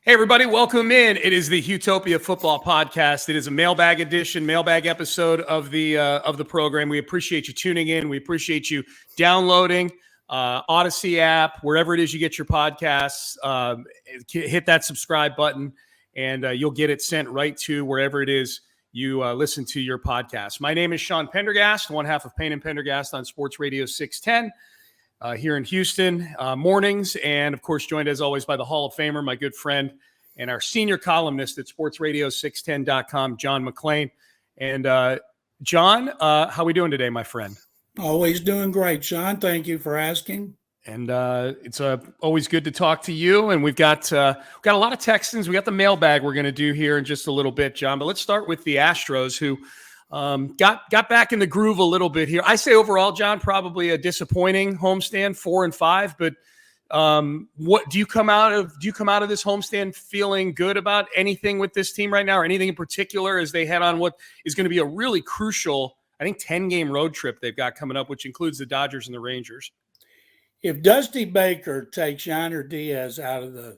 Hey, everybody, welcome in. It is the Houtopia Football Podcast. It is a mailbag edition, mailbag episode of the program. We appreciate you tuning in. We appreciate you downloading Audacy App, wherever it is you get your podcasts. Hit that subscribe button, and you'll get it sent right to wherever it is you listen to your podcast. My name is Sean Pendergast, one half of Payne and Pendergast on Sports Radio 610. Here in Houston mornings, and of course joined as always by the Hall of Famer, my good friend and our senior columnist at sportsradio610.com, John McClain. And John, how we doing today, my friend? Always doing great, Sean. Thank you for asking. And it's always good to talk to you. And we've got a lot of Texans. We got the mailbag we're going to do here in just a little bit, John. But let's start with the Astros, who got back in the groove a little bit here. I say overall, John, probably a disappointing homestand, 4-5. But what do you come out of this homestand feeling good about anything with this team right now, or anything in particular as they head on what is going to be a really crucial, I think, 10-game road trip they've got coming up, which includes the Dodgers and the Rangers? If Dusty Baker takes Yainer Diaz out of the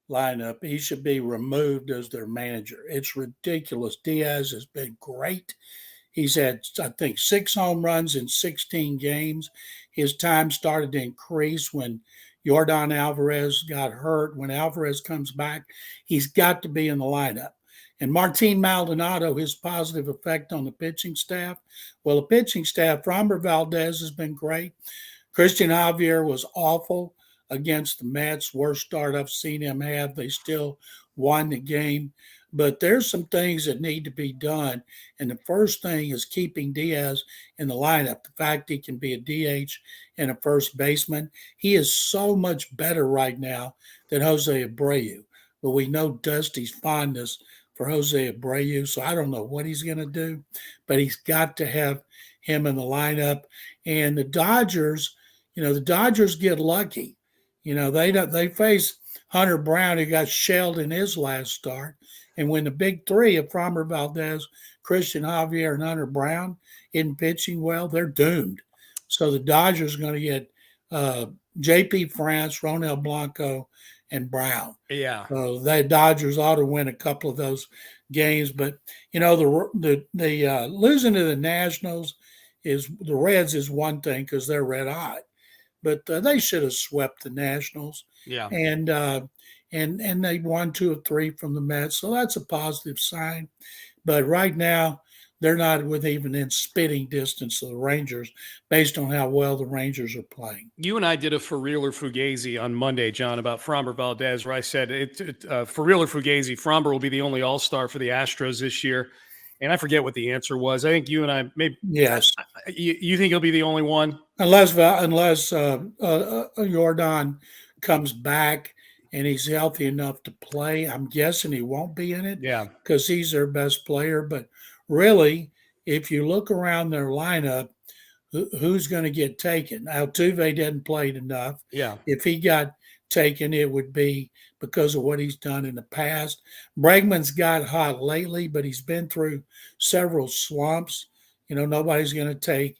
lineup, he should be removed as their manager. It's ridiculous. Diaz has been great. He's had, I think, 6 home runs in 16 games. His time started to increase when Yordan Alvarez got hurt. When Alvarez comes back, he's got to be in the lineup. And Martin Maldonado, his positive effect on the pitching staff. Well, the pitching staff, Framber Valdez has been great. Christian Javier was awful against the Mets, worst start I've seen him have. They still won the game. But there's some things that need to be done. And the first thing is keeping Diaz in the lineup. The fact he can be a DH and a first baseman. He is so much better right now than Jose Abreu. But we know Dusty's fondness for Jose Abreu, so I don't know what he's going to do. But he's got to have him in the lineup. And the Dodgers, the Dodgers get lucky. They face Hunter Brown, who got shelled in his last start. And when the big three of Framber Valdez, Christian Javier, and Hunter Brown isn't pitching well, they're doomed. So the Dodgers are going to get J.P. France, Ronel Blanco, and Brown. Yeah. So the Dodgers ought to win a couple of those games. But, the losing to the Nationals the Reds is one thing because they're red hot. But they should have swept the Nationals. Yeah. And they won 2 of 3 from the Mets. So that's a positive sign. But right now, they're not even in spitting distance of the Rangers based on how well the Rangers are playing. You and I did a for real or fugazi on Monday, John, about Framber Valdez, where I said, for real or fugazi, Framber will be the only all-star for the Astros this year. And I forget what the answer was. I think you and I maybe. Yes. You think he'll be the only one? Unless Yordan comes back and he's healthy enough to play. I'm guessing he won't be in it. Yeah. Because he's their best player. But really, if you look around their lineup, who's going to get taken? Altuve didn't play enough. Yeah. If he got taken, it would be because of what he's done in the past. Bregman's got hot lately, but he's been through several slumps. Nobody's going to take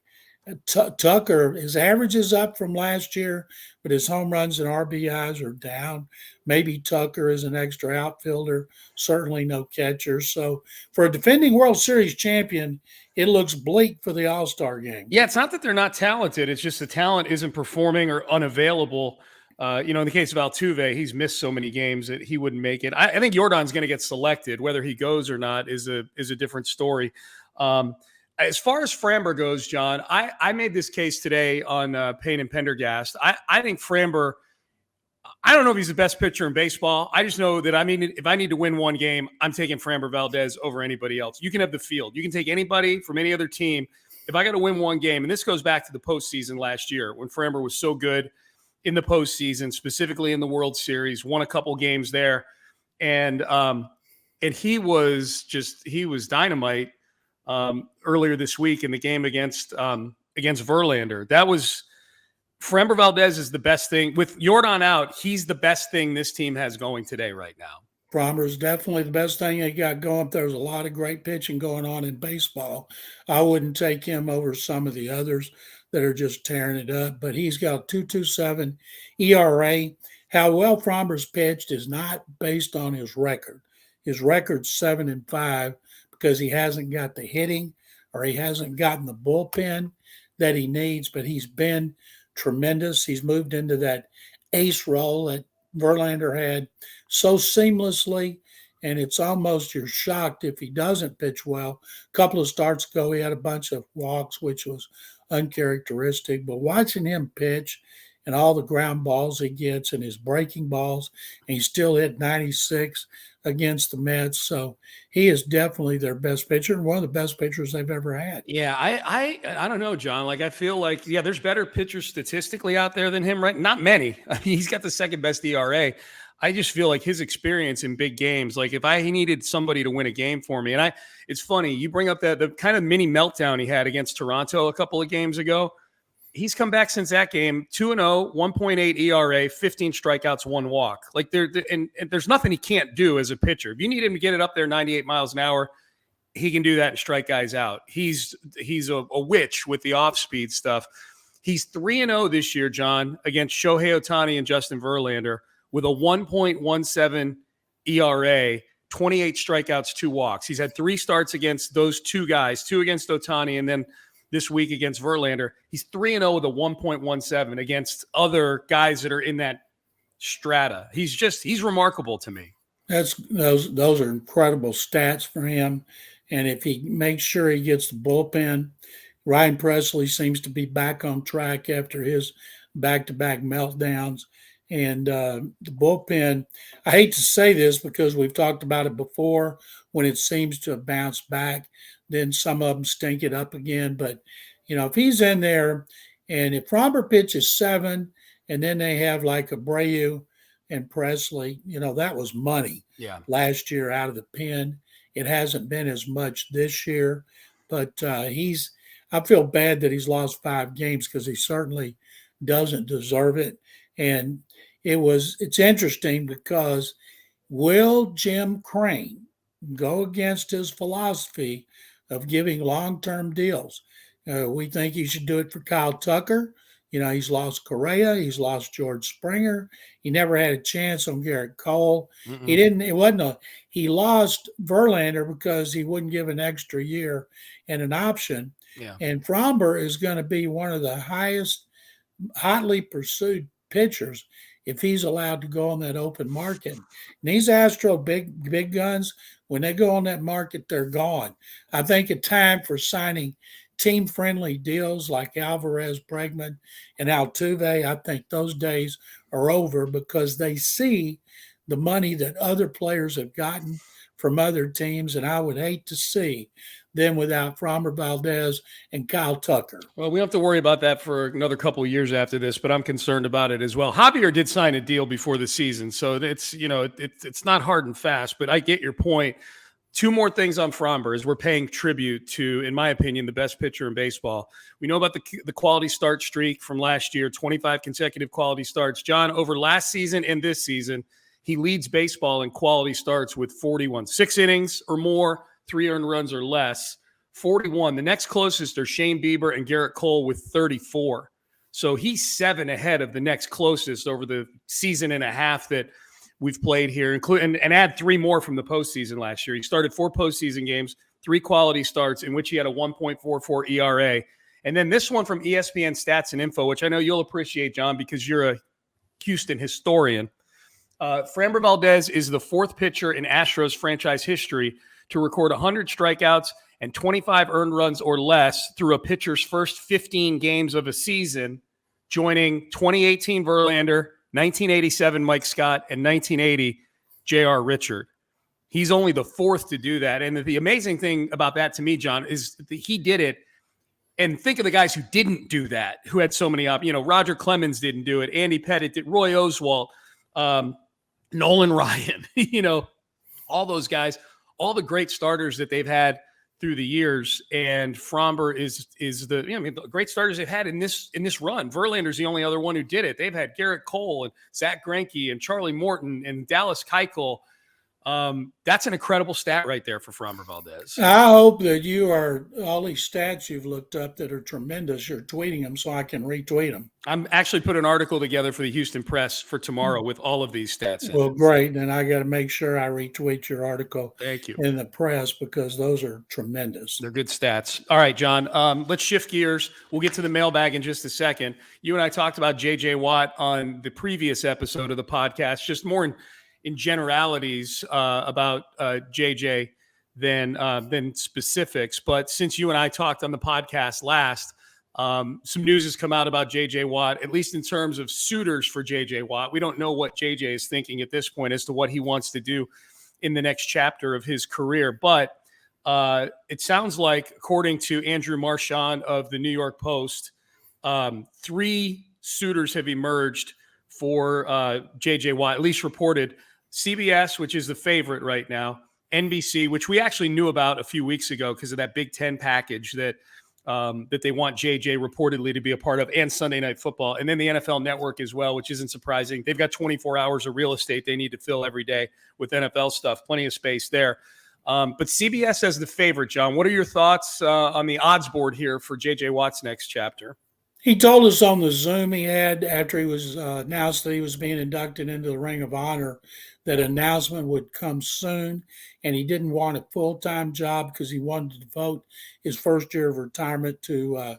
Tucker. His average is up from last year, but his home runs and RBIs are down. Maybe Tucker is an extra outfielder, certainly no catcher. So for a defending World Series champion, it looks bleak for the All-Star game. Yeah, it's not that they're not talented. It's just the talent isn't performing or unavailable. In the case of Altuve, he's missed so many games that he wouldn't make it. I think Yordan's going to get selected. Whether he goes or not is a different story. As far as Framber goes, John, I made this case today on Payne and Pendergast. I think Framber, I don't know if he's the best pitcher in baseball. I just know that, if I need to win one game, I'm taking Framber Valdez over anybody else. You can have the field. You can take anybody from any other team. If I got to win one game, and this goes back to the postseason last year when Framber was so good in the postseason, specifically in the World Series, won a couple games there. And he was dynamite earlier this week in the game against Verlander. That was Framber Valdez is the best thing. With Yordan out, he's the best thing this team has going today right now. Framber is definitely the best thing they got going. There's a lot of great pitching going on in baseball. I wouldn't take him over some of the others that are just tearing it up, but he's got a 2.27 ERA, how well Fromber's pitched is not based on his record. His record's 7-5 because he hasn't got the hitting or he hasn't gotten the bullpen that he needs, but he's been tremendous. He's moved into that ace role that Verlander had so seamlessly, and it's almost you're shocked if he doesn't pitch well. A couple of starts ago, he had a bunch of walks, which was uncharacteristic, but watching him pitch and all the ground balls he gets and his breaking balls, and he still hit 96 against the Mets. So he is definitely their best pitcher and one of the best pitchers they've ever had. Yeah, I don't know, John. Like, I feel like, yeah, there's better pitchers statistically out there than him, right? Not many. I mean, he's got the second best ERA. I just feel like his experience in big games, like if he needed somebody to win a game for me, and it's funny, you bring up the kind of mini meltdown he had against Toronto a couple of games ago. He's come back since that game, 2-0, 1.8 ERA, 15 strikeouts, 1 walk. Like and there's nothing he can't do as a pitcher. If you need him to get it up there 98 miles an hour, he can do that and strike guys out. He's a witch with the off-speed stuff. He's 3-0 this year, John, against Shohei Ohtani and Justin Verlander with a 1.17 ERA, 28 strikeouts, 2 walks. He's had 3 starts against those 2 guys, 2 against Ohtani, and then this week against Verlander. He's 3-0 with a 1.17 against other guys that are in that strata. He's remarkable to me. Those are incredible stats for him. And if he makes sure he gets the bullpen, Ryan Presley seems to be back on track after his back-to-back meltdowns. And the bullpen, I hate to say this because we've talked about it before when it seems to have bounced back. Then some of them stink it up again. But, if he's in there and if Fromber pitches 7 and then they have like Abreu and Presley, that was money last year out of the pen. It hasn't been as much this year. But I feel bad that he's lost 5 games because he certainly doesn't deserve it. And it's interesting because will Jim Crane go against his philosophy of giving long-term deals? We think he should do it for Kyle Tucker. He's lost Correa. He's lost George Springer. He never had a chance on Garrett Cole. He lost Verlander because he wouldn't give an extra year and an option. Yeah. And Fromber is going to be one of the highest hotly pursued pitchers if he's allowed to go on that open market. And these Astro big guns, when they go on that market, they're gone. I think a time for signing team-friendly deals like Alvarez, Bregman, and Altuve, I think those days are over because they see the money that other players have gotten from other teams, and I would hate to see them without Framber Valdez and Kyle Tucker. Well, we don't have to worry about that for another couple of years after this, but I'm concerned about it as well. Javier did sign a deal before the season, so it's not hard and fast, but I get your point. 2 more things on Fromber is we're paying tribute to, in my opinion, the best pitcher in baseball. We know about the quality start streak from last year, 25 consecutive quality starts. John, over last season and this season, he leads baseball in quality starts with 41. 6 innings or more, 3 earned runs or less, 41. The next closest are Shane Bieber and Garrett Cole with 34. So he's 7 ahead of the next closest over the season and a half that we've played here, and add 3 more from the postseason last year. He started 4 postseason games, 3 quality starts in which he had a 1.44 ERA. And then this one from ESPN Stats and Info, which I know you'll appreciate, John, because you're a Houston historian. Framber Valdez is the 4th pitcher in Astros franchise history to record 100 strikeouts and 25 earned runs or less through a pitcher's first 15 games of a season, joining 2018 Verlander, 1987 Mike Scott, and 1980 J.R. Richard. He's only the 4th to do that. And the amazing thing about that to me, John, is that he did it. And think of the guys who didn't do that, who had so many Roger Clemens didn't do it. Andy Pettit did, Roy Oswalt, Nolan Ryan, all those guys, all the great starters that they've had through the years. And Fromber is the great starters they've had in this run. Verlander's the only other one who did it. They've had Garrett Cole and Zach Greinke and Charlie Morton and Dallas Keuchel. That's an incredible stat right there for Framber Valdez. I hope that all these stats you've looked up that are tremendous, you're tweeting them so I can retweet them. I'm actually put an article together for the Houston Press for tomorrow with all of these stats in Well, it. great. And I got to make sure I retweet your article Thank you. in the press because those are tremendous. They're good stats. All right, John, let's shift gears. We'll get to the mailbag in just a second. You and I talked about J.J. Watt on the previous episode of the podcast, just more in generalities about JJ than specifics. But since you and I talked on the podcast last, some news has come out about JJ Watt, at least in terms of suitors for JJ Watt. We don't know what JJ is thinking at this point as to what he wants to do in the next chapter of his career. But it sounds like, according to Andrew Marchand of the New York Post, 3 suitors have emerged for JJ Watt, at least reported. CBS, which is the favorite right now, NBC, which we actually knew about a few weeks ago because of that Big Ten package that they want JJ reportedly to be a part of, and Sunday Night Football, and then the NFL Network as well, which isn't surprising. They've got 24 hours of real estate they need to fill every day with NFL stuff, plenty of space there. But CBS as the favorite, John. What are your thoughts on the odds board here for JJ Watt's next chapter? He told us on the Zoom he had after he was announced that he was being inducted into the Ring of Honor that announcement would come soon, and he didn't want a full-time job because he wanted to devote his first year of retirement to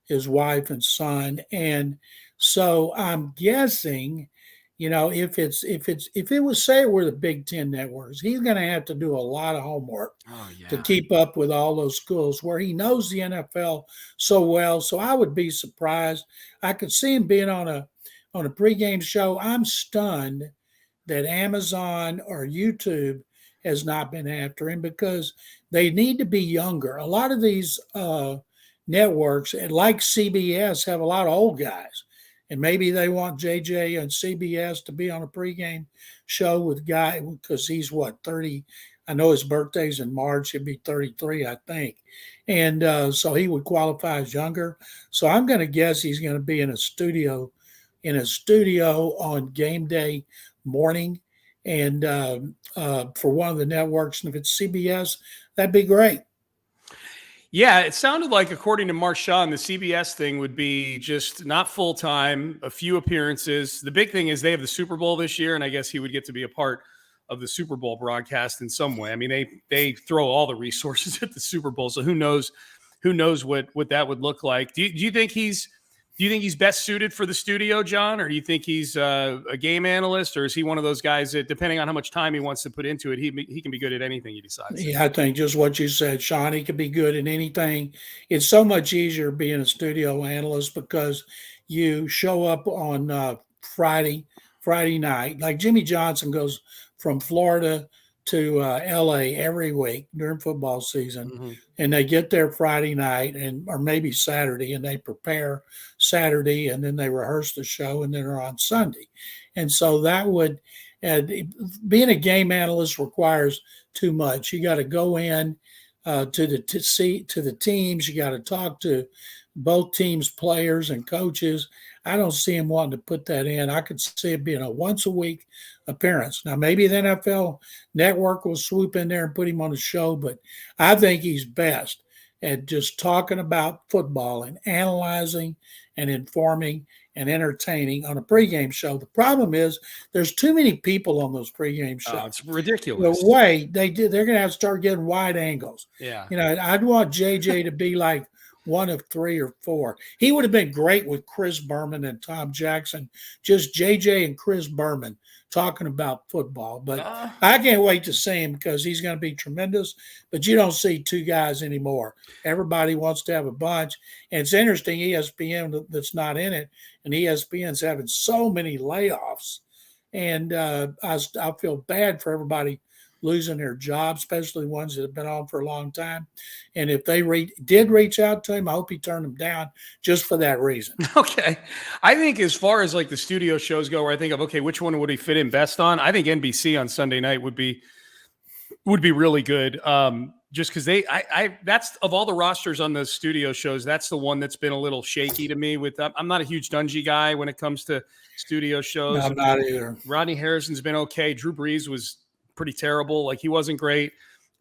his wife and son. And so I'm guessing, if it was, say it were the Big Ten networks, he's going to have to do a lot of homework to keep up with all those schools where he knows the NFL so well. So I would be surprised. I could see him being on a pregame show. I'm stunned that Amazon or YouTube has not been after him because they need to be younger. A lot of these networks, like CBS, have a lot of old guys. And maybe they want JJ and CBS to be on a pregame show with Guy because he's 30. I know his birthday's in March. He'll be 33, I think. And so he would qualify as younger. So I'm going to guess he's going to be in a studio on game day morning and for one of the networks. And if it's CBS, that'd be great. Yeah, it sounded like, according to Marchand, the CBS thing would be just not full-time, a few appearances. The big thing is they have the Super Bowl this year, and I guess he would get to be a part of the Super Bowl broadcast in some way. I mean, they throw all the resources at the Super Bowl, so who knows what that would look like. Do you think he's best suited for the studio, John, or do you think he's a game analyst, or is he one of those guys that, depending on how much time he wants to put into it, he can be good at anything he decides? Yeah, I think just what you said, Sean, he could be good at anything. It's so much easier being a studio analyst because you show up on Friday night. Like Jimmy Johnson goes from Florida to LA every week during football season, and they get there Friday night or maybe Saturday, and they prepare Saturday, and then they rehearse the show, and then they're on Sunday. And so that would being a game analyst requires too much. You got to go in to the teams. You got to talk to both teams' players and coaches. I don't see him wanting to put that in. I could see it being a once a week appearance. Now, maybe the NFL Network will swoop in there and put him on a show, but I think he's best at just talking about football and analyzing and informing and entertaining on a pregame show. The problem is there's too many people on those pregame shows. Oh, it's ridiculous. The way they're going to have to start getting wide angles. Yeah. I'd want JJ to be like one of 3 or 4. He would have been great with Chris Berman and Tom Jackson, just JJ and Chris Berman talking about football. But I can't wait to see him because he's going to be tremendous. But you don't see 2 guys anymore. Everybody wants to have a bunch. And it's interesting, ESPN that's not in it, and ESPN's having so many layoffs. And I feel bad for everybody losing their jobs, especially ones that have been on for a long time. And if they did reach out to him, I hope he turned them down just for that reason. Okay. I think as far as like the studio shows go, where I think of, okay, which one would he fit in best on? I think NBC on Sunday night would be really good. Just because that's, of all the rosters on the studio shows, that's the one that's been a little shaky to me. I'm not a huge Dungy guy when it comes to studio shows. No, I'm not either. Rodney Harrison's been okay. Drew Brees was pretty terrible. Like, he wasn't great.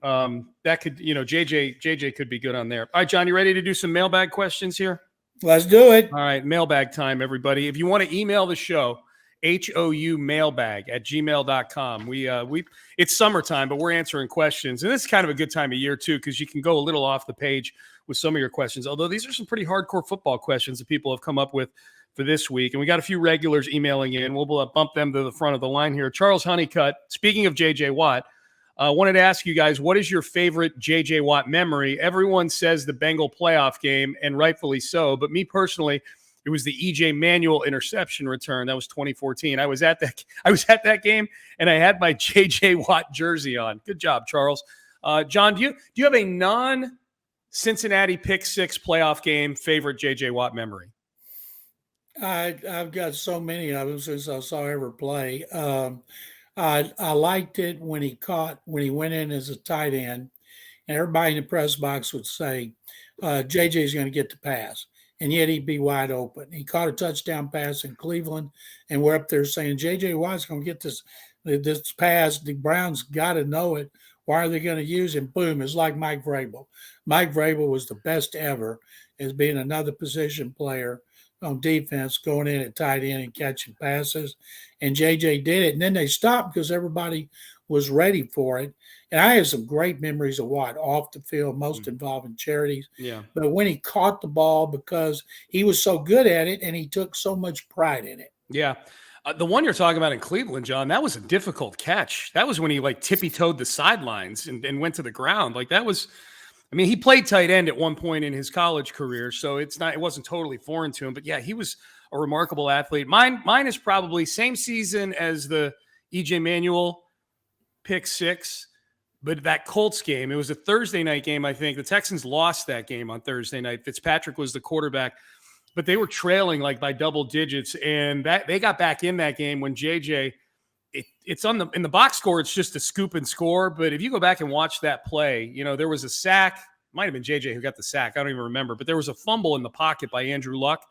That could, JJ could be good on there. All right, John, you ready to do some mailbag questions here? Let's do it. All right, mailbag time, everybody. If you want to email the show, houmailbag@gmail.com. It's summertime, but we're answering questions. And this is kind of a good time of year, too, because you can go a little off the page with some of your questions. Although these are some pretty hardcore football questions that people have come up with for this week. And we got a few regulars emailing in. We'll bump them to the front of the line here. Charles Honeycutt, speaking of J.J. Watt, wanted to ask you guys, what is your favorite J.J. Watt memory? Everyone says the Bengal playoff game, and rightfully so. But me personally, it was the E.J. Manuel interception return. That was 2014. I was at that game, and I had my J.J. Watt jersey on. Good job, Charles. John, do you have a non-Cincinnati pick six playoff game favorite J.J. Watt memory? I've got so many of them since I saw ever play. I liked it when he went in as a tight end, and everybody in the press box would say, JJ's going to get the pass, and yet he'd be wide open. He caught a touchdown pass in Cleveland, and we're up there saying, JJ Watt's going to get this pass. The Browns got to know it. Why are they going to use him? Boom, it's like Mike Vrabel. Mike Vrabel was the best ever as being another position player on defense, going in at tight end and catching passes. And JJ did it. And then they stopped because everybody was ready for it. And I have some great memories of Watt off the field, most involving charities. Yeah. But when he caught the ball, because he was so good at it and he took so much pride in it. Yeah. The one you're talking about in Cleveland, John, that was a difficult catch. That was when he tippy-toed the sidelines and went to the ground. He played tight end at one point in his college career, so it wasn't totally foreign to him. But yeah, he was a remarkable athlete. Mine is probably same season as the E.J. Manuel pick six, but that Colts game, it was a Thursday night game, I think. The Texans lost that game on Thursday night. Fitzpatrick was the quarterback, but they were trailing by double digits, and that they got back in that game when JJ. It's in the box score. It's just a scoop and score. But if you go back and watch that play, there was a sack. Might have been JJ who got the sack. I don't even remember. But there was a fumble in the pocket by Andrew Luck.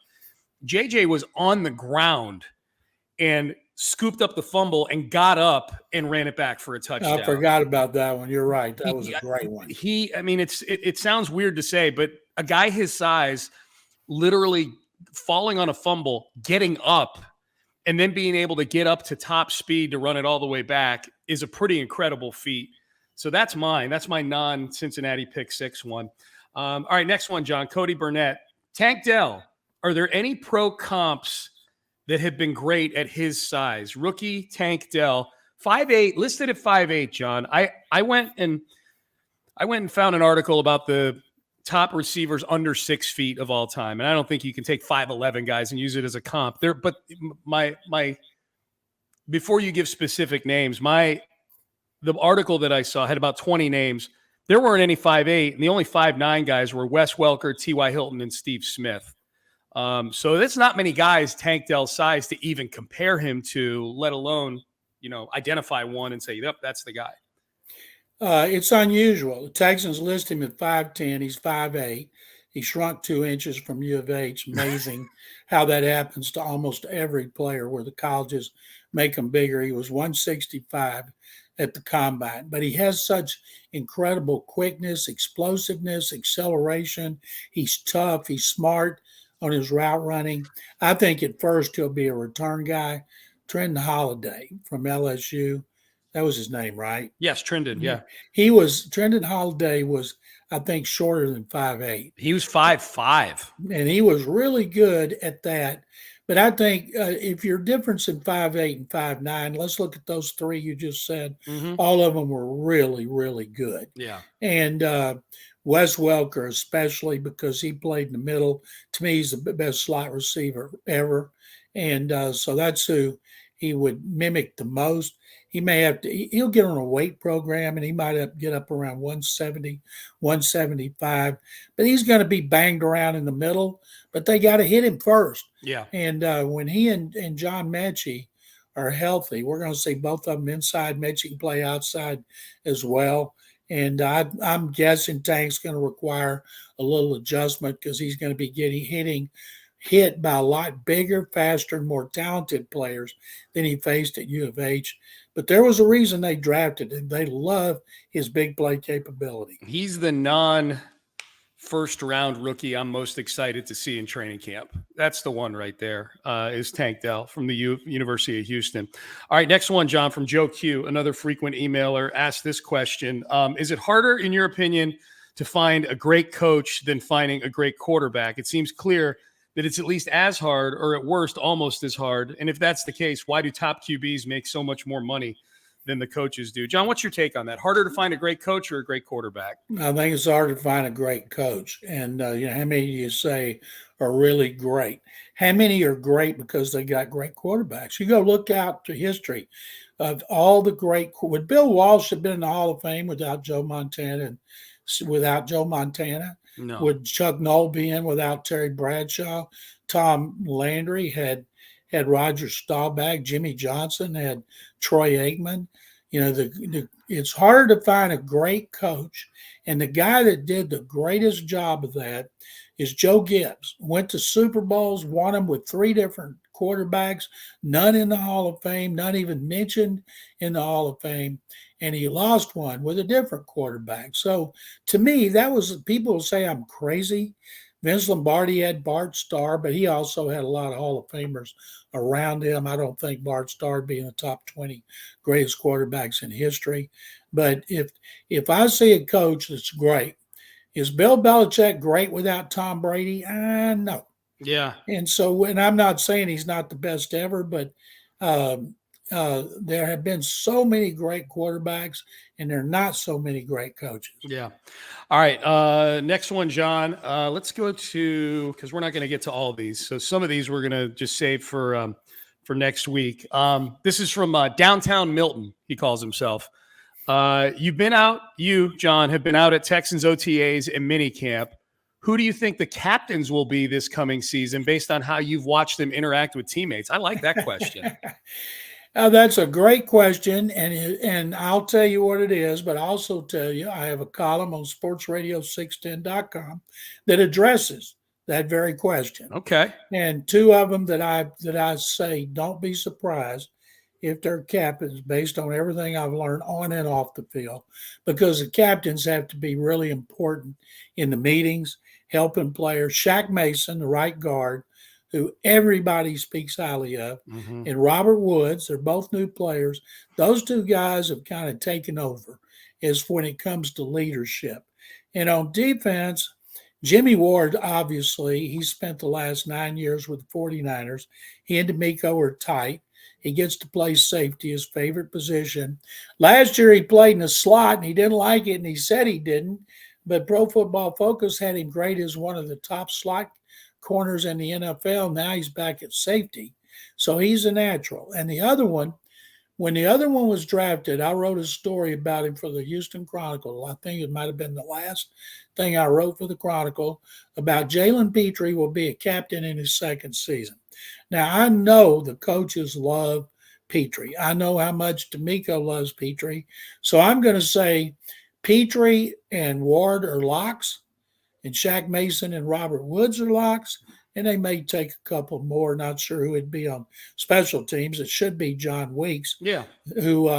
JJ was on the ground and scooped up the fumble and got up and ran it back for a touchdown. I forgot about that one. You're right. That was a great one. It sounds weird to say, but a guy his size literally falling on a fumble, getting up, and then being able to get up to top speed to run it all the way back is a pretty incredible feat. So that's mine. That's my non-Cincinnati pick six one. All right, next one, John. Cody Burnett. Tank Dell, are there any pro comps that have been great at his size? Rookie Tank Dell, 5'8", listed at 5'8", John. I went and found an article about the top receivers under 6 feet of all time. And I don't think you can take 5'11" guys and use it as a comp there. But before you give specific names, the article that I saw had about 20 names. There weren't any 5'8", and the only 5'9" guys were Wes Welker, T.Y. Hilton, and Steve Smith. So that's not many guys Tank Dell's size to even compare him to, let alone, identify one and say, yep, that's the guy. It's unusual. The Texans list him at 5'10". He's 5'8". He shrunk 2 inches from U of H. Amazing how that happens to almost every player where the colleges make him bigger. He was 165 at the combine, but he has such incredible quickness, explosiveness, acceleration. He's tough. He's smart on his route running. I think at first he'll be a return guy. Trendon Holiday from LSU. That was his name, right? Yes, Trendon, yeah. Trendon Holiday was, I think, shorter than 5'8". He was 5'5". And he was really good at that. But I think if you're difference in 5'8" and 5'9", let's look at those three you just said. Mm-hmm. All of them were really, really good. Yeah. And Wes Welker, especially because he played in the middle. To me, he's the best slot receiver ever. And so that's who he would mimic the most. He'll get on a weight program and he might get up around 170, 175, but he's going to be banged around in the middle, but they got to hit him first. Yeah. And when he and John Mechie are healthy, we're going to see both of them inside. Mechie can play outside as well. And I'm guessing Tank's going to require a little adjustment because he's going to be hitting hit by a lot bigger, faster, and more talented players than he faced at U of H. But there was a reason they drafted him. They love his big play capability. He's the first round rookie I'm most excited to see in training camp. That's the one right there, is Tank Dell from the University of Houston. All right, next one, John, from Joe Q, another frequent emailer, asked this question. Is it harder, in your opinion, to find a great coach than finding a great quarterback? It seems clear that it's at least as hard, or at worst, almost as hard. And if that's the case, why do top QBs make so much more money than the coaches do? John, what's your take on that? Harder to find a great coach or a great quarterback? I think it's hard to find a great coach. And, how many do you say are really great? How many are great because they got great quarterbacks? You go look out to history of all the great. Would Bill Walsh have been in the Hall of Fame without Joe Montana? No. Would Chuck Noll be in without Terry Bradshaw? Tom Landry had Roger Staubach. Jimmy Johnson had Troy Aikman. It's hard to find a great coach. And the guy that did the greatest job of that is Joe Gibbs. Went to Super Bowls, won them with 3 different quarterbacks, none in the Hall of Fame, not even mentioned in the Hall of Fame. And he lost one with a different quarterback. So to me, that was, people will say I'm crazy. Vince Lombardi had Bart Starr, but he also had a lot of Hall of Famers around him. I don't think Bart Starr being the top 20 greatest quarterbacks in history. But if I see a coach that's great, is Bill Belichick great without Tom Brady? No. Yeah. And so, and I'm not saying he's not the best ever, but there have been so many great quarterbacks, and there are not so many great coaches. Yeah. All right. Next one, John. Let's go to, because we're not going to get to all of these. So some of these we're going to just save for next week. This is from Downtown Milton, he calls himself. You, John, have been out at Texans OTAs and minicamp. Who do you think the captains will be this coming season based on how you've watched them interact with teammates? I like that question. That's a great question, and I'll tell you what it is, but I'll also tell you I have a column on sportsradio610.com that addresses that very question. Okay. And 2 of them that I say don't be surprised if they're captains based on everything I've learned on and off the field, because the captains have to be really important in the meetings, helping players. Shaq Mason, the right guard, who everybody speaks highly of, and Robert Woods, they're both new players. Those 2 guys have kind of taken over as when it comes to leadership. And on defense, Jimmy Ward, obviously, he spent the last 9 years with the 49ers. He and D'Amico are tight. He gets to play safety, his favorite position. Last year, he played in the slot, and he didn't like it, and he said he didn't. But Pro Football Focus had him graded as one of the top slot corners in the NFL. Now he's back at safety. So he's a natural. And the other one, when the other one was drafted, I wrote a story about him for the Houston Chronicle. I think it might have been the last thing I wrote for the Chronicle about Jalen Petrie will be a captain in his 2nd season. Now, I know the coaches love Petrie. I know how much D'Amico loves Petrie. So I'm going to say Petrie and Ward are locks, and Shaq Mason and Robert Woods are locks, and they may take a couple more. Not sure who would be on special teams. It should be John Weeks, who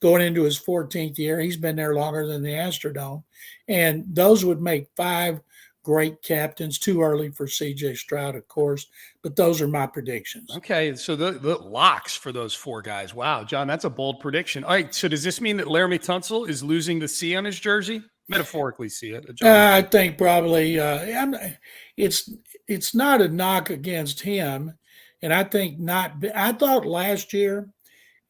going into his 14th year. He's been there longer than the Astrodome. And those would make 5 great captains. Too early for C.J. Stroud, of course, but those are my predictions. Okay, so the locks for those 4 guys. Wow, John, that's a bold prediction. All right, so does this mean that Laramie Tunsil is losing the C on his jersey? Metaphorically, see it. I think probably it's not a knock against him, and I think not. I thought last year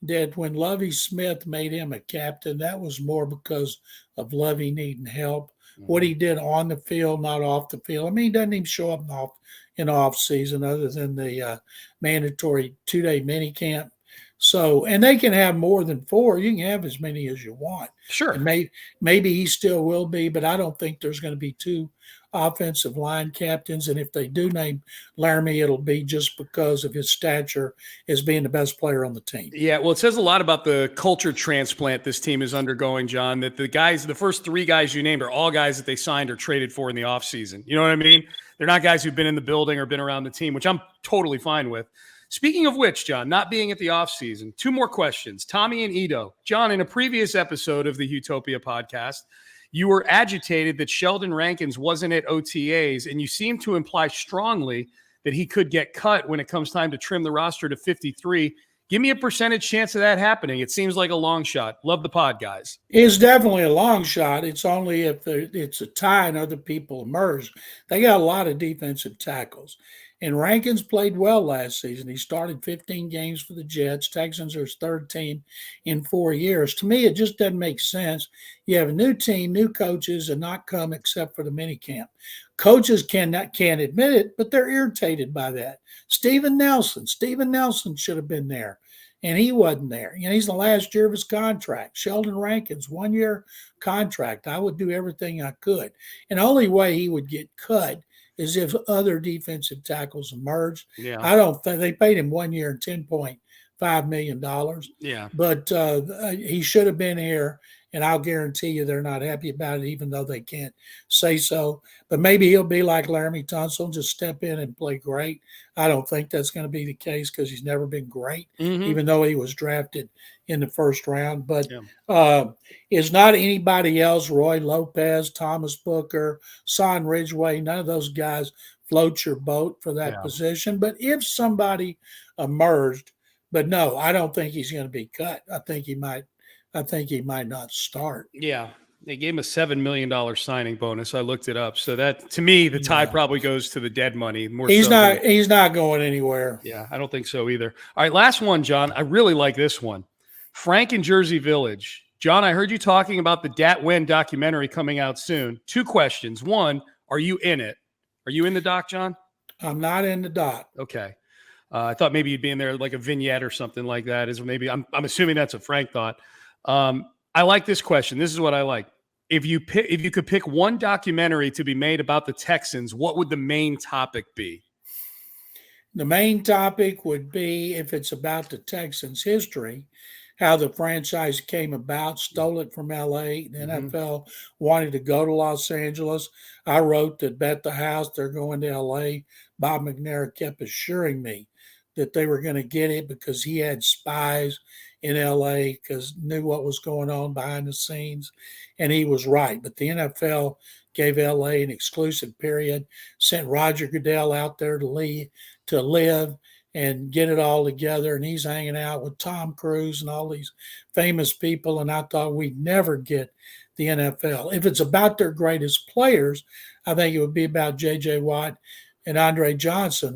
that when Lovie Smith made him a captain, that was more because of Lovie needing help. What he did on the field, not off the field. I mean, he doesn't even show up in off season other than the mandatory 2-day mini camp. So, and they can have more than 4. You can have as many as you want. Sure. And maybe he still will be, but I don't think there's going to be 2 offensive line captains. And if they do name Laramie, it'll be just because of his stature as being the best player on the team. Yeah, well, it says a lot about the culture transplant this team is undergoing, John, that the first 3 guys you named are all guys that they signed or traded for in the offseason. You know what I mean? They're not guys who've been in the building or been around the team, which I'm totally fine with. Speaking of which, John, not being at the offseason, 2 more questions. Tommy and Ito. John, in a previous episode of the Houtopia podcast, you were agitated that Sheldon Rankins wasn't at OTAs, and you seemed to imply strongly that he could get cut when it comes time to trim the roster to 53. Give me a percentage chance of that happening. It seems like a long shot. Love the pod, guys. It's definitely a long shot. It's only if it's a tie and other people emerge. They got a lot of defensive tackles. And Rankins played well last season. He started 15 games for the Jets. Texans are his 3rd team in 4 years. To me, it just doesn't make sense. You have a new team, new coaches, and not come except for the minicamp. Coaches can't admit it, but they're irritated by that. Steven Nelson should have been there, and he wasn't there. He's the last year of his contract. Sheldon Rankins, 1-year contract. I would do everything I could. And the only way he would get cut is if other defensive tackles emerged. Yeah. I don't think they paid him 1 year and $10.5 million. Yeah. But he should have been here, and I'll guarantee you they're not happy about it, even though they can't say so. But maybe he'll be like Laramie Tunsil, just step in and play great. I don't think that's going to be the case because he's never been great, even though he was drafted in the 1st round. But it's not anybody else, Roy Lopez, Thomas Booker, Son Ridgeway, none of those guys float your boat for that position. But if somebody emerged, but no, I don't think he's going to be cut. I think he might not start. Yeah. They gave him a $7 million signing bonus. I looked it up. So that, to me, the tie probably goes to the dead money. He's not going anywhere. Yeah, I don't think so either. All right, last one, John. I really like this one. Frank in Jersey Village. John, I heard you talking about the Dat Nguyen documentary coming out soon. 2 questions. 1, are you in it? Are you in the doc, John? I'm not in the doc. Okay. I thought maybe you'd be in there like a vignette or something like that. I'm assuming that's what Frank thought. I like this question. This is what I like. If you could pick one documentary to be made about the Texans, what would the main topic be? The main topic would be, if it's about the Texans' history, how the franchise came about, stole it from L.A. The NFL wanted to go to Los Angeles. I wrote that bet the house they're going to L.A. Bob McNair kept assuring me that they were going to get it because he had spies in L.A. because knew what was going on behind the scenes, and he was right. But the NFL gave L.A. an exclusive period, sent Roger Goodell out there to live and get it all together, and he's hanging out with Tom Cruise and all these famous people, and I thought we'd never get the NFL. If it's about their greatest players, I think it would be about J.J. Watt and Andre Johnson.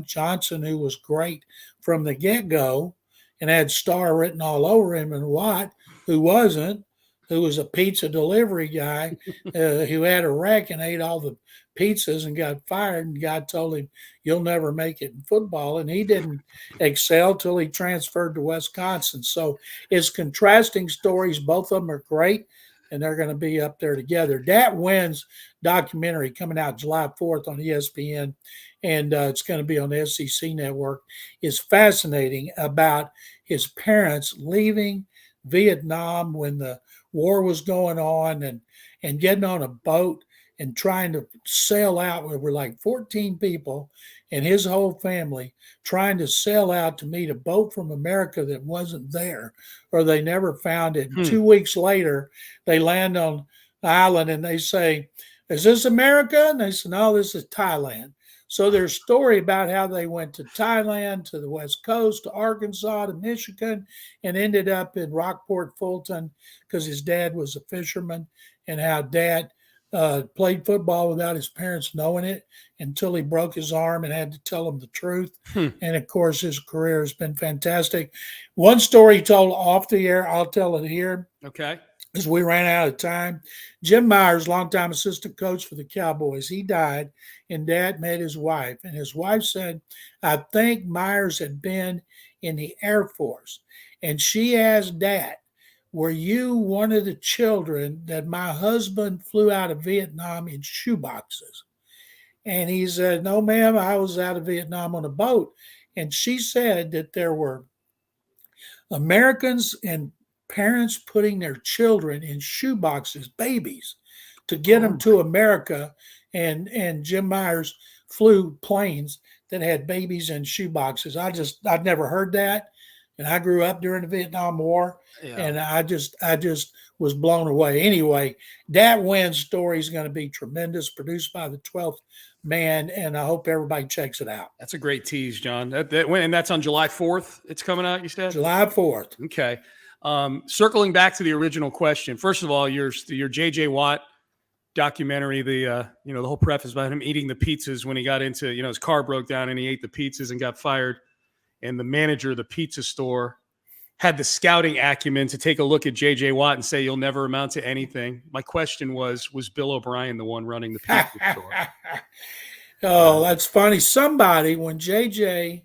Johnson, who was great from the get-go, and had star written all over him, and Watt, who wasn't, who was a pizza delivery guy who had a wreck and ate all the pizzas and got fired, and God told him, you'll never make it in football. And he didn't excel till he transferred to Wisconsin. So it's contrasting stories. Both of them are great, and they're going to be up there together. Dat Nguyen's documentary coming out July 4th on ESPN, and it's going to be on the SEC network, is fascinating about his parents leaving Vietnam when the war was going on and getting on a boat and trying to sail out. We were like 14 people and his whole family trying to sail out to meet a boat from America that wasn't there, or they never found it. 2 weeks later, they land on the island and they say, is this America? And they said, no, this is Thailand. So there's a story about how they went to Thailand, to the West Coast, to Arkansas, to Michigan, and ended up in Rockport, Fulton, because his dad was a fisherman, and how Dad played football without his parents knowing it until he broke his arm and had to tell them the truth. And, of course, his career has been fantastic. One story he told off the air, I'll tell it here. Okay. As we ran out of time. Jim Myers, longtime assistant coach for the Cowboys, he died, and Dad met his wife. And his wife said, I think Myers had been in the Air Force. And she asked Dad, were you one of the children that my husband flew out of Vietnam in shoeboxes? And he said, no, ma'am, I was out of Vietnam on a boat. And she said that there were Americans and parents putting their children in shoeboxes, babies, to get them to America and Jim Myers flew planes that had babies in shoeboxes. I'd never heard that, and I grew up during the Vietnam War, and I just was blown away. Anyway, that win story is going to be tremendous. Produced by the 12th Man, and I hope everybody checks it out. That's a great tease, John. And that's on July 4th. It's coming out, you said? July 4th. Okay. Circling back to the original question. First of all, your J.J. Watt documentary, the whole preface about him eating the pizzas when he got into, his car broke down and he ate the pizzas and got fired. And the manager of the pizza store had the scouting acumen to take a look at J.J. Watt and say, you'll never amount to anything. My question was Bill O'Brien the one running the pizza store? Oh, that's funny. Somebody, when J.J.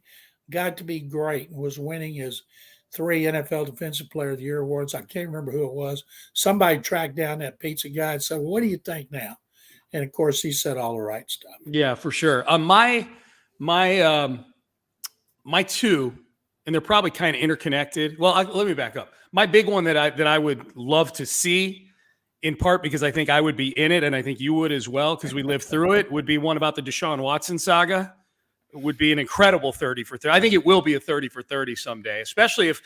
got to be great and was winning his 3 NFL Defensive Player of the Year awards, I can't remember who it was, somebody tracked down that pizza guy and said, well, what do you think now? And, of course, he said all the right stuff. Yeah, for sure. My two, and they're probably kind of interconnected. Well, let me back up. My big one that I would love to see, in part because I think I would be in it, and I think you would as well, because we lived through it, would be one about the Deshaun Watson saga. It would be an incredible 30 for 30. I think it will be a 30 for 30 someday, especially if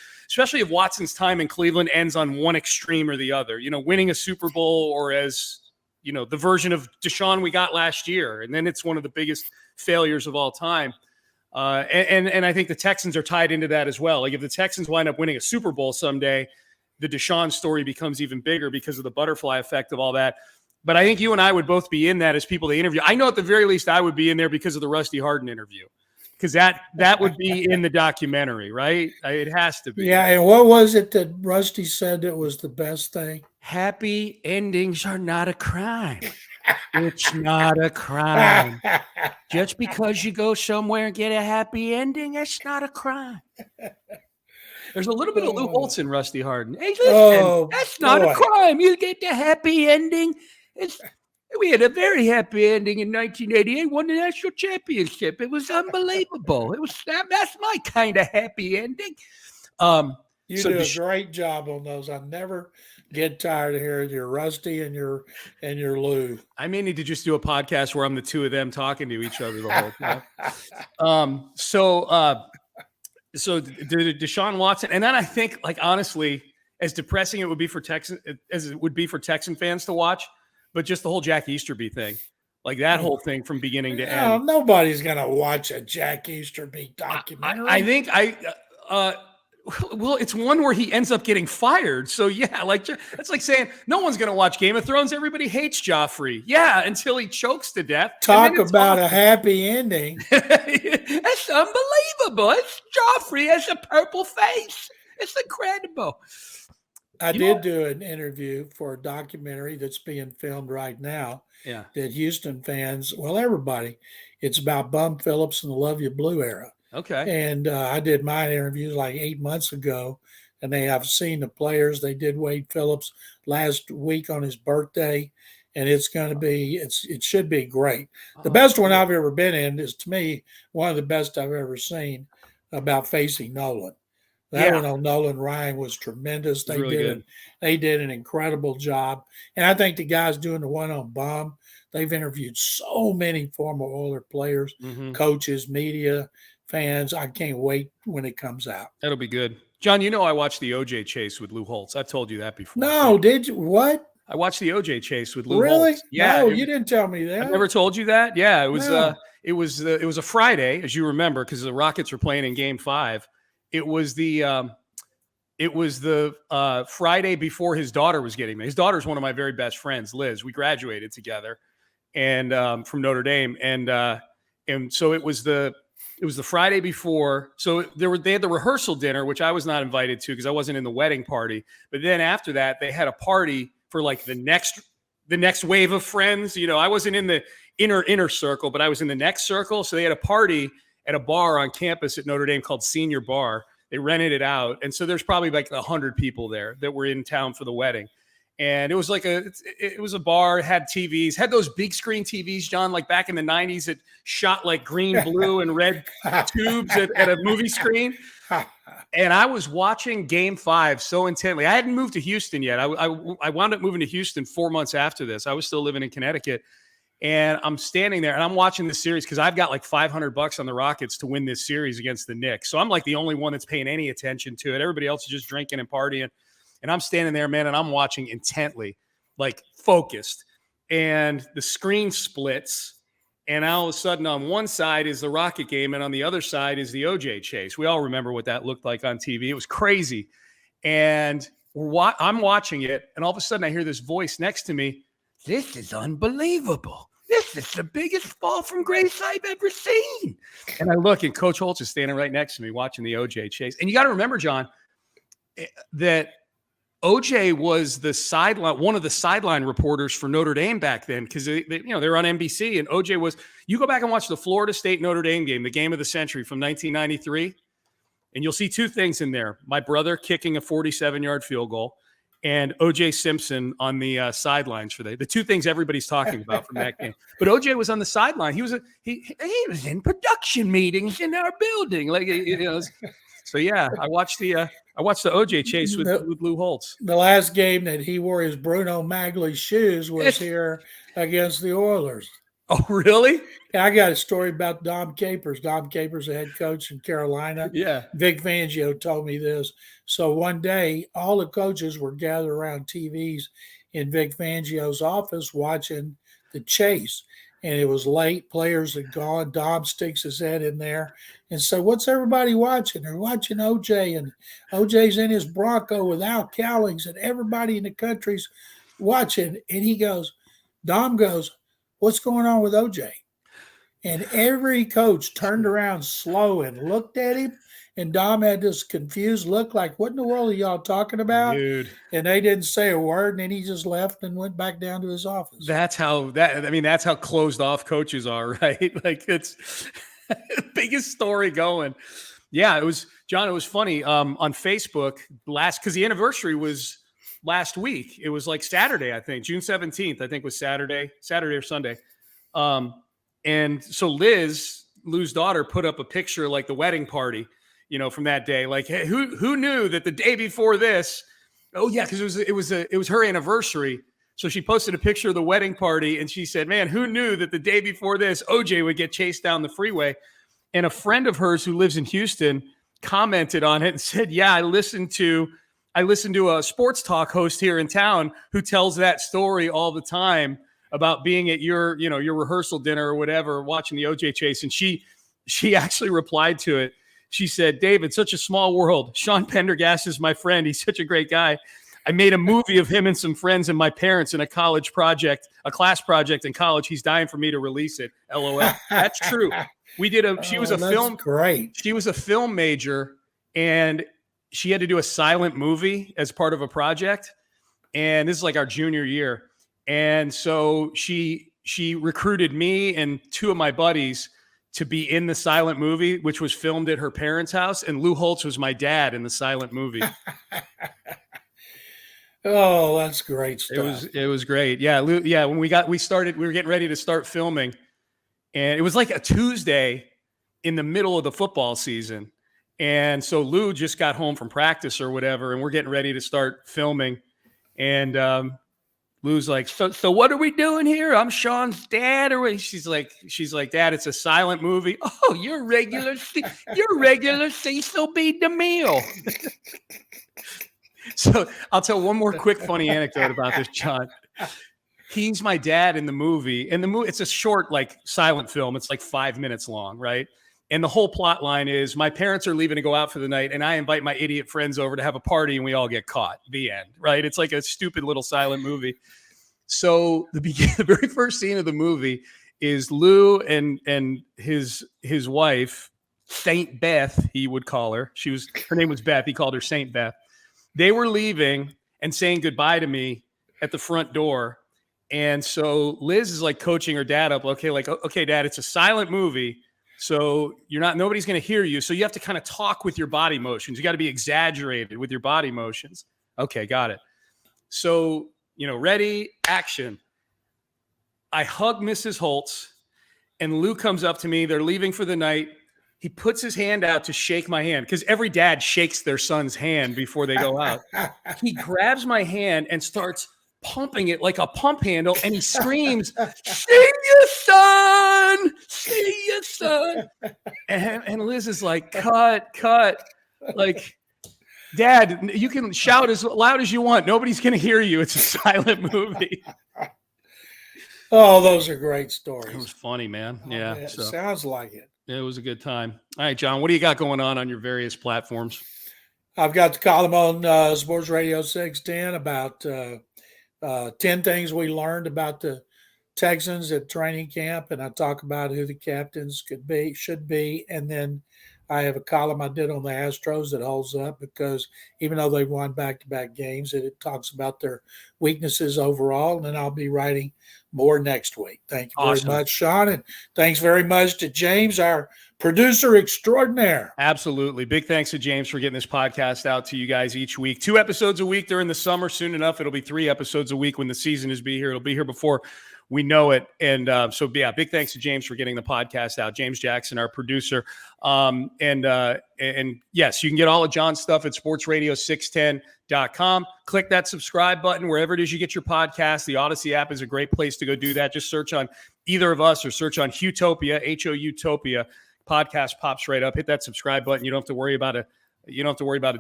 Watson's time in Cleveland ends on one extreme or the other. Winning a Super Bowl, or as the version of Deshaun we got last year, and then it's one of the biggest failures of all time. And I think the Texans are tied into that as well. Like, if the Texans wind up winning a Super Bowl someday, the Deshaun story becomes even bigger because of the butterfly effect of all that. But I think you and I would both be in that as people they interview. I know at the very least I would be in there because of the Rusty Harden interview, because that would be in the documentary, right? It has to be. Yeah, and what was it that Rusty said that was the best thing? Happy endings are not a crime. It's not a crime. Just because you go somewhere and get a happy ending, that's not a crime. There's a little bit of Lou Holtz in Rusty Harden. Hey, listen, that's not a crime. You get the happy ending. We had a very happy ending in 1988, won the national championship. It was unbelievable. That's my kind of happy ending. You do a great job on those. I never get tired of hearing your Rusty and your Lou. I may need to just do a podcast where I'm the two of them talking to each other the whole time. So the Deshaun Watson, and then I think, like, honestly, as depressing it would be for Texan fans to watch, but just the whole Jack Easterby thing, like that whole thing from beginning to end. Nobody's gonna watch a Jack Easterby documentary. I think well, it's one where he ends up getting fired. So yeah, like, that's like saying no one's going to watch Game of Thrones. Everybody hates Joffrey. Yeah, until he chokes to death. Talk about a happy ending. That's unbelievable. It's Joffrey has a purple face. It's incredible. I did do an interview for a documentary that's being filmed right now. Yeah. That Houston fans, well, everybody, it's about Bum Phillips and the Love You Blue era. Okay. And I did my interviews like 8 months ago, and I've seen the players. They did Wade Phillips last week on his birthday, and it should be great. The best one I've ever been in is, to me, one of the best I've ever seen, about facing Nolan. That one on Nolan Ryan was tremendous. They did an incredible job. And I think the guys doing the one on Bum, they've interviewed so many former Oiler players, coaches, media, fans. I can't wait when it comes out. That'll be good. John, I watched the OJ chase with Lou Holtz. I've told you that before. No, did you? What? I watched the OJ chase with Lou Holtz. Really? Yeah. No, you didn't tell me that. I've never told you that. Yeah, it was. It was a Friday, as you remember, because the Rockets were playing in Game 5. It was the Friday before his daughter was getting married. His daughter's one of my very best friends, Liz. We graduated together, and from Notre Dame, and so it was the Friday before. So they had the rehearsal dinner, which I was not invited to because I wasn't in the wedding party. But then after that, they had a party for like the next wave of friends. I wasn't in the inner circle, but I was in the next circle. So they had a party at a bar on campus at Notre Dame called Senior Bar. They rented it out. And so there's probably like 100 people there that were in town for the wedding. And it was like it was a bar, had TVs, had those big screen TVs, John, like back in the 90s that shot like green, blue, and red tubes at a movie screen. And I was watching Game 5 so intently. I hadn't moved to Houston yet. I wound up moving to Houston 4 months after this. I was still living in Connecticut. And I'm standing there and I'm watching this series because I've got like $500 on the Rockets to win this series against the Knicks. So I'm like the only one that's paying any attention to it. Everybody else is just drinking and partying. And I'm standing there, man, and I'm watching intently, like focused. And the screen splits. And all of a sudden on one side is the Rocket game. And on the other side is the OJ chase. We all remember what that looked like on TV. It was crazy. And I'm watching it. And all of a sudden I hear this voice next to me. This is unbelievable. This is the biggest fall from grace I've ever seen. And I look, and Coach Holtz is standing right next to me watching the OJ chase. And you got to remember, John, that OJ was one of the sideline reporters for Notre Dame back then, because they were on NBC. And OJ was. You go back and watch the Florida State Notre Dame game, the game of the century from 1993, and you'll see two things in there: my brother kicking a 47-yard field goal, and O.J. Simpson on the sidelines for the two things everybody's talking about from that game. But O.J. was on the sideline. He was in production meetings in our building, So yeah, I watched the O.J. chase with Lou Holtz. The last game that he wore his Bruno Magli shoes was here against the Oilers. Oh, really? I got a story about Dom Capers. Dom Capers, the head coach in Carolina. Yeah. Vic Fangio told me this. So one day, all the coaches were gathered around TVs in Vic Fangio's office watching the chase. And it was late. Players had gone. Dom sticks his head in there and said, "What's everybody watching?" They're watching OJ. And OJ's in his Bronco with Al Cowlings, and everybody in the country's watching. And he goes, Dom goes, "What's going on with OJ?" And every coach turned around slow and looked at him. And Dom had this confused look like, "What in the world are y'all talking about?" Dude. And they didn't say a word. And then he just left and went back down to his office. That's how closed off coaches are, right? Like, it's the biggest story going. Yeah, it was funny. On Facebook because the anniversary was last week. It was like Saturday, I think. June 17th, I think, was Saturday or Sunday. And so Lou's daughter, put up a picture like the wedding party, from that day. Like, hey, who knew that the day before this? Oh yeah, because it was her anniversary. So she posted a picture of the wedding party, and she said, "Man, who knew that the day before this, OJ would get chased down the freeway?" And a friend of hers who lives in Houston commented on it and said, "Yeah, I listened to a sports talk host here in town who tells that story all the time about being at your rehearsal dinner or whatever, watching the OJ chase." And she actually replied to it. She said, "David, such a small world. Sean Pendergast is my friend. He's such a great guy. I made a movie of him and some friends and my parents in a class project in college. He's dying for me to release it. LOL." That's true. We did she was a film. Great. She was a film major, and she had to do a silent movie as part of a project. And this is like our junior year. And so she recruited me and two of my buddies to be in the silent movie, which was filmed at her parents' house. And Lou Holtz was my dad in the silent movie. Oh, that's great stuff. It was great. Yeah. Lou, yeah. When we were getting ready to start filming, and it was like a Tuesday in the middle of the football season. And so Lou just got home from practice or whatever, and we're getting ready to start filming. And, Lou's like, so what are we doing here? I'm Sean's dad. Or she's like, "Dad, it's a silent movie." "Oh, you're regular Cecil B. DeMille." So I'll tell one more quick funny anecdote about this, John. He's my dad in the movie. And it's a short, like, silent film. It's like 5 minutes long, right? And the whole plot line is my parents are leaving to go out for the night, and I invite my idiot friends over to have a party, and we all get caught. The end, right? It's like a stupid little silent movie. So the very first scene of the movie is Lou and his wife, Saint Beth, he would call her. Her name was Beth. He called her Saint Beth. They were leaving and saying goodbye to me at the front door. And so Liz is like coaching her dad up. Okay, Dad, it's a silent movie. So nobody's going to hear you. So you have to kind of talk with your body motions. You got to be exaggerated with your body motions. Okay, got it. So, ready, action. I hug Mrs. Holtz, and Lou comes up to me. They're leaving for the night. He puts his hand out to shake my hand, because every dad shakes their son's hand before they go out. He grabs my hand and starts pumping it like a pump handle, and he screams, "See you, son! See you, son!" And Liz is like, cut. Like, Dad, you can shout as loud as you want. Nobody's going to hear you. It's a silent movie. Oh, those are great stories. It was funny, man. Yeah. It sounds like it. It was a good time. All right, John, what do you got going on your various platforms? I've got the column on Sports Radio 610 about 10 things we learned about the Texans at training camp, and I talk about who the captains should be, and then I have a column I did on the Astros that holds up because even though they've won back-to-back games, it talks about their weaknesses overall, and then I'll be writing more next week. Thank you very much, Sean, and thanks very much to James, our producer extraordinaire. Absolutely. Big thanks to James for getting this podcast out to you guys each week. 2 episodes a week during the summer. Soon enough, it'll be 3 episodes a week when the season is here. It'll be here before we know it. And so, big thanks to James for getting the podcast out. James Jackson, our producer. And yes, you can get all of John's stuff at sportsradio610.com. Click that subscribe button wherever it is you get your podcast. The Audacy app is a great place to go do that. Just search on either of us or search on Houtopia, Houtopia. Podcast pops right up. Hit that subscribe button. You don't have to worry about a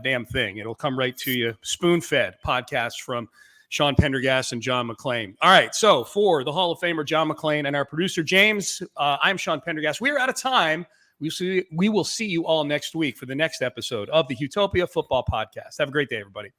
damn thing. It'll come right to you. Spoon-fed podcast from Sean Pendergast and John McClain. All right, so for the Hall of Famer John McClain and our producer James, I'm Sean Pendergast. We are out of time. We will see you all next week for the next episode of the Houtopia Football Podcast. Have a great day, everybody.